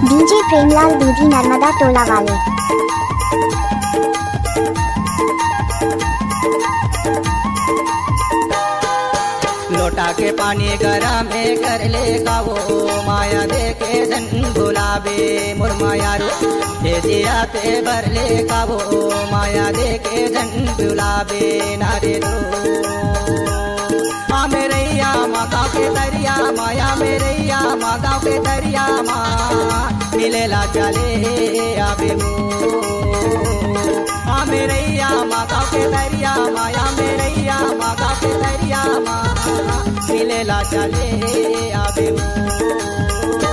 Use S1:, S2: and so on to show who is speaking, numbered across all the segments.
S1: DJ Premlal दूधी नर्मदा टोला वाले।
S2: लोटा के पानी गरम कर ले गावो माया देखे जन गुलाबे मोर माया रो जिया पे भर ले गावो माया देखे जन गुलाबे नारे दो मेरैया माँ गाँव के दरिया माया मेरैया माँ गाँव के दरिया माँ मिलेला चले आबे मेरैया माँ गाँव के दरिया माया मेरैया माँ गाँव के दरिया माँ मिलेला चले आबे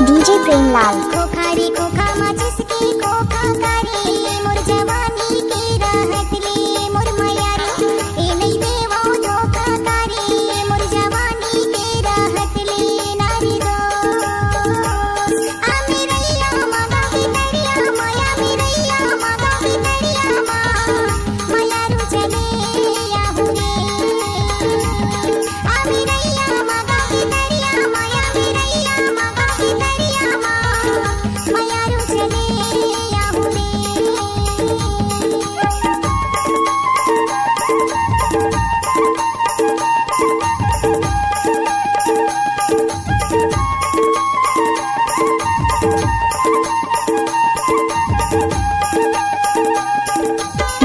S1: डीजे प्रेमलाल।
S3: खोखारी खोखा माचिस की खोखा कारी मोर जवानी की राहत ले मोर माया रे ए नहीं देवा धोखा कारी मोर जवानी की राहत ले नारी दो आ मेरैया माँ गाँव की दरिया माया मेरैया माँ गाँव की दरिया माँ माया रू चले आहू रे आ मेरैया माँ गाँव की दरिया माया मेरैया माँ गाँव की दरिया माँ माया रू चले आहू रे।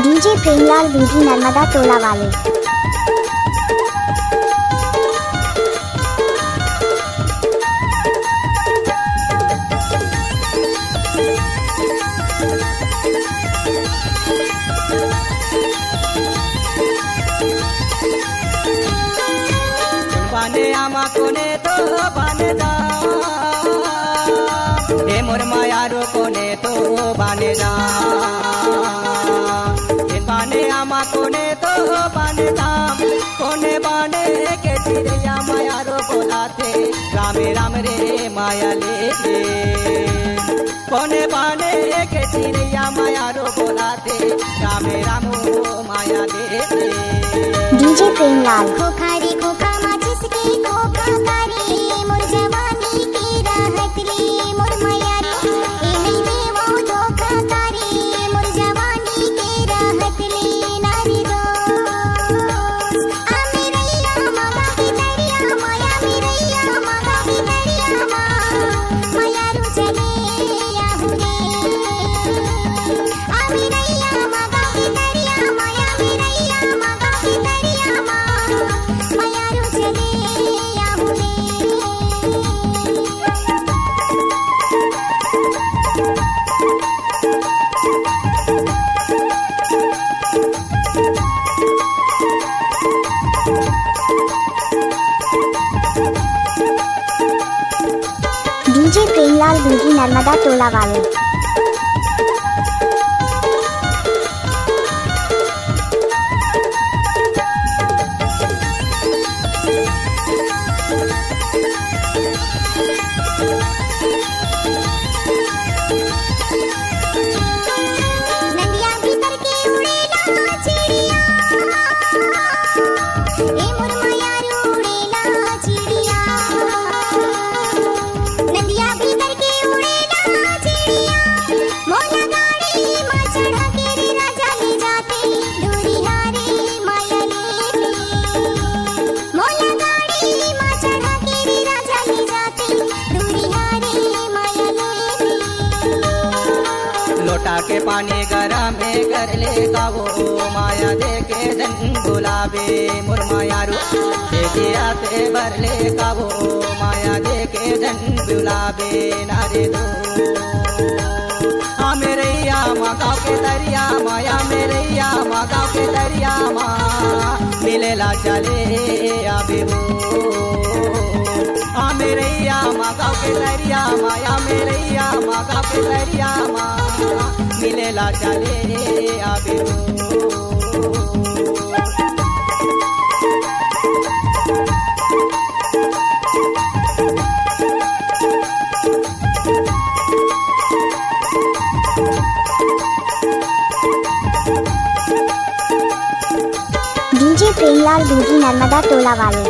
S1: डीजे प्रेमलाल दूधी नर्मदा टोला वाले।
S2: बाने आमा कोने तो बाने जा हे मोर माया रो कोने तो बाने जा हे बाने आमा कोने तो बाने जा कोने बाने के चिड़िया माया रो बोलाते रामे राम रे माया ले कोने बाने के चिड़िया माया रो बोलाते रामे राम माया ले
S1: डीजे प्रेमलाल।
S3: खोखारी खोखा माचिस की खोखा कारी मोर जवानी की राहत ले मोर माया रे ए नहीं देवा धोखा कारी मोर जवानी की राहत ले नारी दो आ मेरैया माँ गाँव की दरिया माया मेरैया माँ गाँव की दरिया माँ माया रू चले आहू रे आ मेरैया माँ गाँव की दरिया माया मेरैया माँ गाँव की दरिया माँ माया रू चले आहू रे।
S1: डीजे प्रेमलाल दूधी नर्मदा टोला वाले।
S3: नदिया भीतर के उड़ेला चिड़िया ए मोर माया रू उड़ेला चिड़िया नदिया भीतर के उड़ेला चिड़िया मोला गाड़ी माँ चढ़ा के रे राजा ले जाते डोरिया रे माया लेके मोला गाड़ी माँ चढ़ा के रे राजा ले जाते डोरिया रे माया लेके।
S2: लोटा के पानी गरम कर ले गावो माया देखे जन गुलाबे मोर माया रो जिया पे भर ले गावो माया देखे जन गुलाबे नारे दो मेरैया माँ गाँव के दरिया माया मेरैया माँ गाँव के दरिया माँ मिलेला चले आबे मेरैया माँ गाँव के दरिया माया मेरैया माँ गाँव के दरिया माँ मिलेला चले आबे
S1: प्रेमलाल गुंजी नर्मदा टोला वाले।